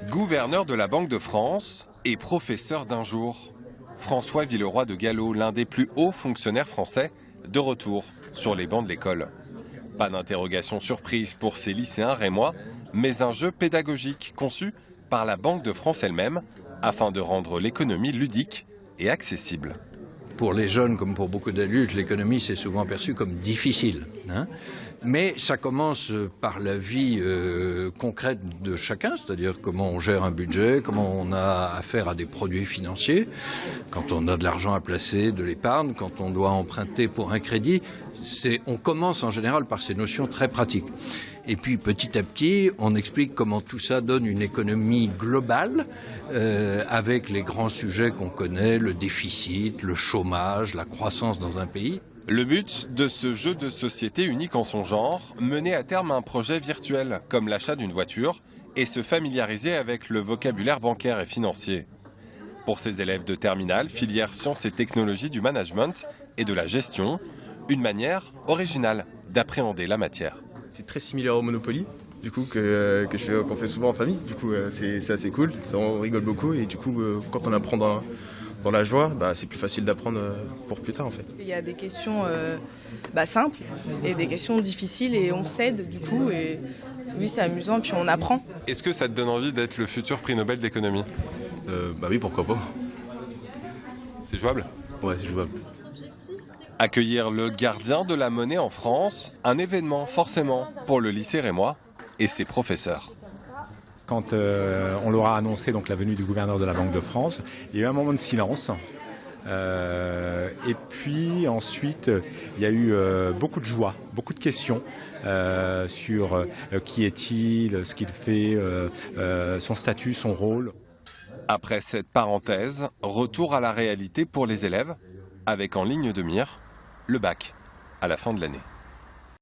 Gouverneur de la Banque de France et professeur d'un jour. François Villeroy de Galhau, l'un des plus hauts fonctionnaires français, de retour sur les bancs de l'école. Pas d'interrogation surprise pour ces lycéens rémois, mais un jeu pédagogique conçu par la Banque de France elle-même afin de rendre l'économie ludique et accessible. Pour les jeunes, comme pour beaucoup d'adultes, l'économie c'est souvent perçu comme difficile. Mais ça commence par la vie concrète de chacun, c'est-à-dire comment on gère un budget, comment on a affaire à des produits financiers, quand on a de l'argent à placer, de l'épargne, quand on doit emprunter pour un crédit. On commence en général par ces notions très pratiques. Et puis petit à petit, on explique comment tout ça donne une économie globale avec les grands sujets qu'on connaît, le déficit, le chômage, la croissance dans un pays. Le but de ce jeu de société unique en son genre, mener à terme un projet virtuel comme l'achat d'une voiture et se familiariser avec le vocabulaire bancaire et financier. Pour ces élèves de terminale, filière sciences et technologies du management et de la gestion, une manière originale d'appréhender la matière. C'est très similaire au Monopoly, du coup, qu'on fait souvent en famille. Du coup, c'est assez cool, on rigole beaucoup et du coup, quand on apprend dans la joie, c'est plus facile d'apprendre pour plus tard en fait. Il y a des questions simples et des questions difficiles et on s'aide du coup et oui c'est amusant puis on apprend. Est-ce que ça te donne envie d'être le futur prix Nobel d'économie ? Oui, pourquoi pas. C'est jouable ? Ouais, c'est jouable. Accueillir le gardien de la monnaie en France, un événement forcément pour le lycée rémois et ses professeurs. Quand on leur a annoncé donc, la venue du gouverneur de la Banque de France, il y a eu un moment de silence. Et puis ensuite, il y a eu beaucoup de joie, beaucoup de questions sur qui est-il, ce qu'il fait, son statut, son rôle. Après cette parenthèse, retour à la réalité pour les élèves, avec en ligne de mire le bac à la fin de l'année.